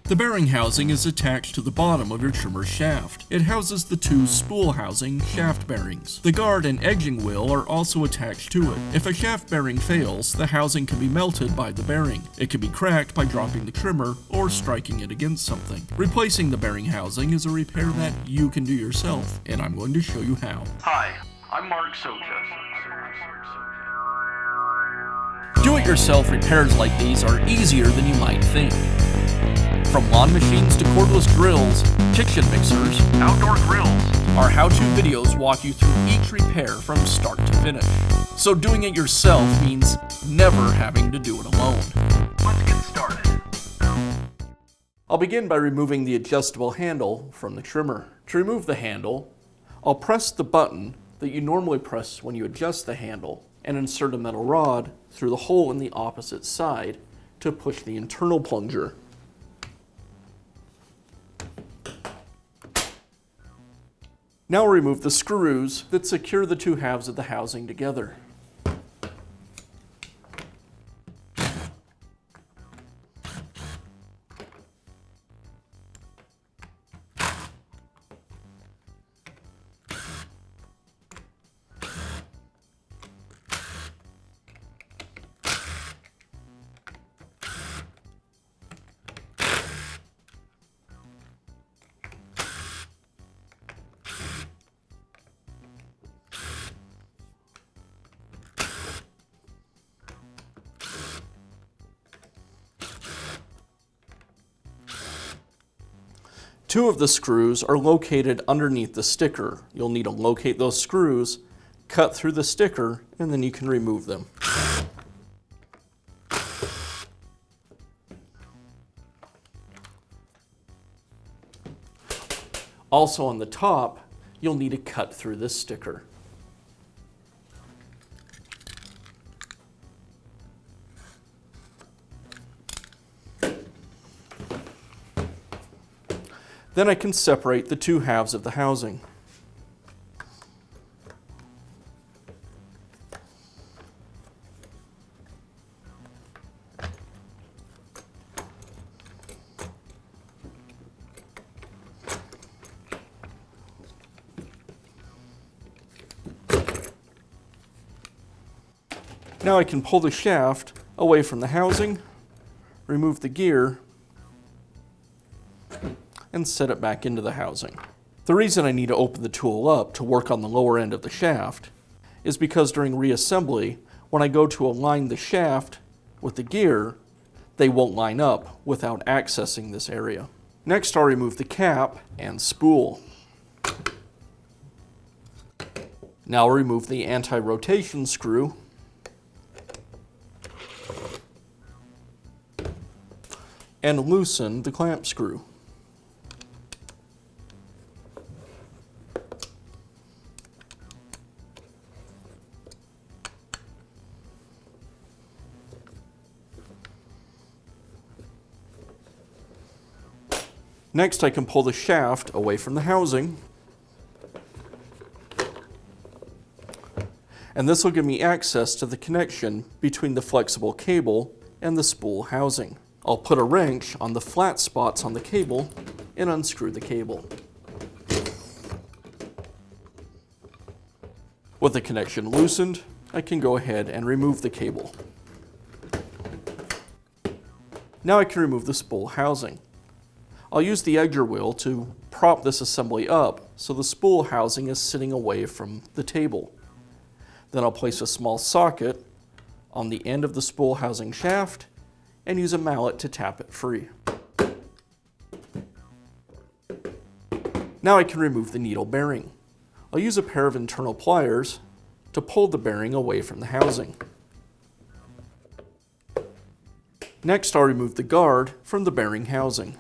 The bearing housing is attached to the bottom of your trimmer shaft. It houses the two spool housing shaft bearings. The guard and edging wheel are also attached to it. If a shaft bearing fails, the housing can be melted by the bearing. It can be cracked by dropping the trimmer or striking it against something. Replacing the bearing housing is a repair that you can do yourself, and I'm going to show you how. Hi, I'm Mark Socha. Do-it-yourself repairs like these are easier than you might think. From lawn machines to cordless drills, kitchen mixers, Outdoor grills. our how-to videos walk you through each repair from start to finish. So doing it yourself means never having to do it alone. Let's get started. I'll begin by removing the adjustable handle from the trimmer. To remove the handle, I'll press the button that you normally press when you adjust the handle and insert a metal rod through the hole in the opposite side to push the internal plunger. Now remove the screws that secure the two halves of the housing together. Two of the screws are located underneath the sticker. You'll need to locate those screws, cut through the sticker, and then you can remove them. Also on the top, you'll need to cut through this sticker. Then I can separate the two halves of the housing. Now I can pull the shaft away from the housing, remove the gear, and set it back into the housing. The reason I need to open the tool up to work on the lower end of the shaft is because during reassembly, when I go to align the shaft with the gear, they won't line up without accessing this area. Next, I'll remove the cap and spool. Now I'll remove the anti-rotation screw and loosen the clamp screw. Next, I can pull the shaft away from the housing, and this will give me access to the connection between the flexible cable and the spool housing. I'll put a wrench on the flat spots on the cable and unscrew the cable. With the connection loosened, I can go ahead and remove the cable. Now I can remove the spool housing. I'll use the edger wheel to prop this assembly up so the spool housing is sitting away from the table. Then I'll place a small socket on the end of the spool housing shaft and use a mallet to tap it free. Now I can remove the needle bearing. I'll use a pair of internal pliers to pull the bearing away from the housing. Next, I'll remove the guard from the bearing housing.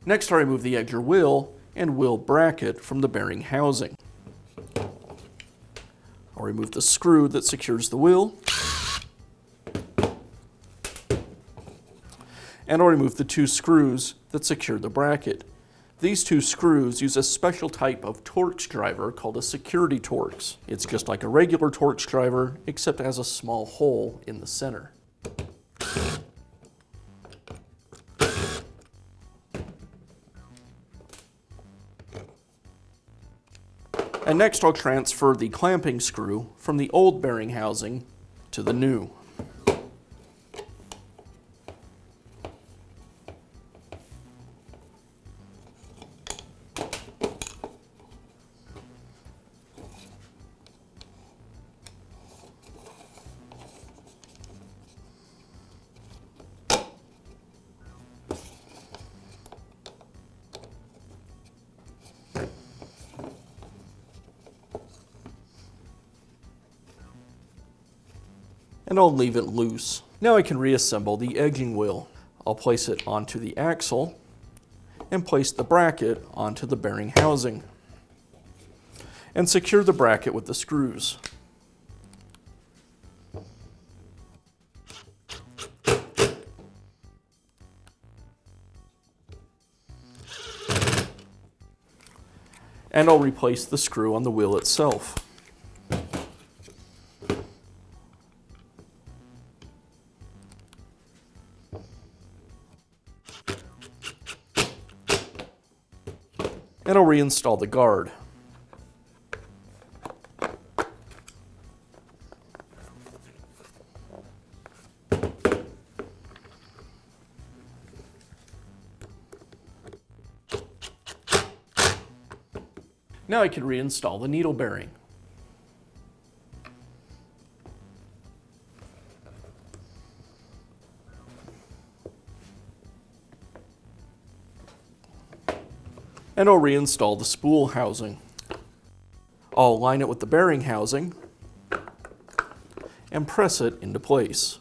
Next, I'll remove the edger wheel and wheel bracket from the bearing housing. I'll remove the screw that secures the wheel, and I'll remove the two screws that secure the bracket. These two screws use a special type of Torx driver called a security Torx. It's just like a regular Torx driver, except it has a small hole in the center. And next I'll transfer the clamping screw from the old bearing housing to the new. And I'll leave it loose. Now I can reassemble the edging wheel. I'll place it onto the axle and place the bracket onto the bearing housing and secure the bracket with the screws. And I'll replace the screw on the wheel itself. And I'll reinstall the guard. Now I can reinstall the needle bearing. And I'll reinstall the spool housing. I'll align it with the bearing housing and press it into place.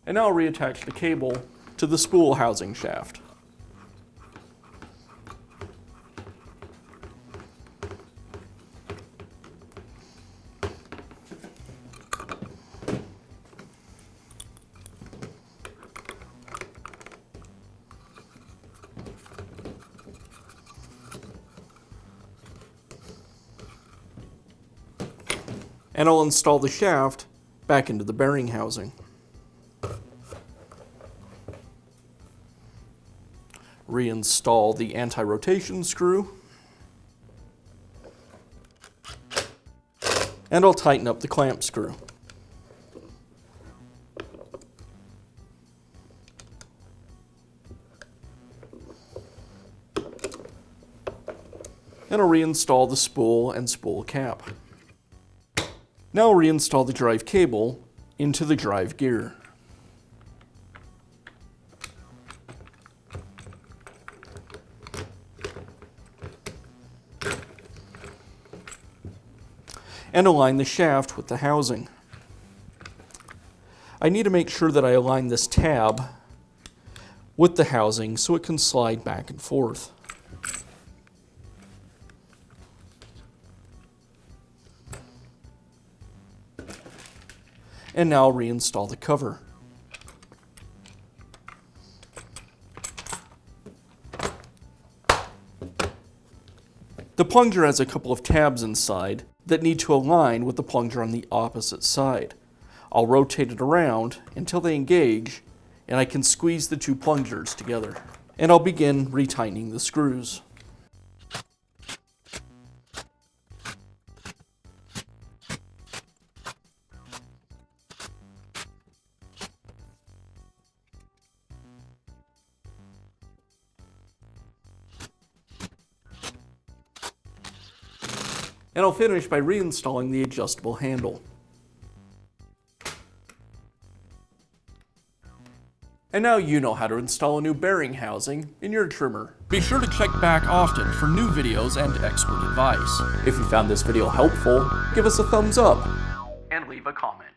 And now I'll reattach the cable to the spool housing shaft. And I'll install the shaft back into the bearing housing. Reinstall the anti-rotation screw. And I'll tighten up the clamp screw. And I'll reinstall the spool and spool cap. Now I'll reinstall the drive cable into the drive gear. And align the shaft with the housing. I need to make sure that I align this tab with the housing so it can slide back and forth. And now I'll reinstall the cover. The plunger has a couple of tabs inside that need to align with the plunger on the opposite side. I'll rotate it around until they engage and I can squeeze the two plungers together. And I'll begin retightening the screws. And I'll finish by reinstalling the adjustable handle. And now you know how to install a new bearing housing in your trimmer. Be sure to check back often for new videos and expert advice. If you found this video helpful, give us a thumbs up And leave a comment.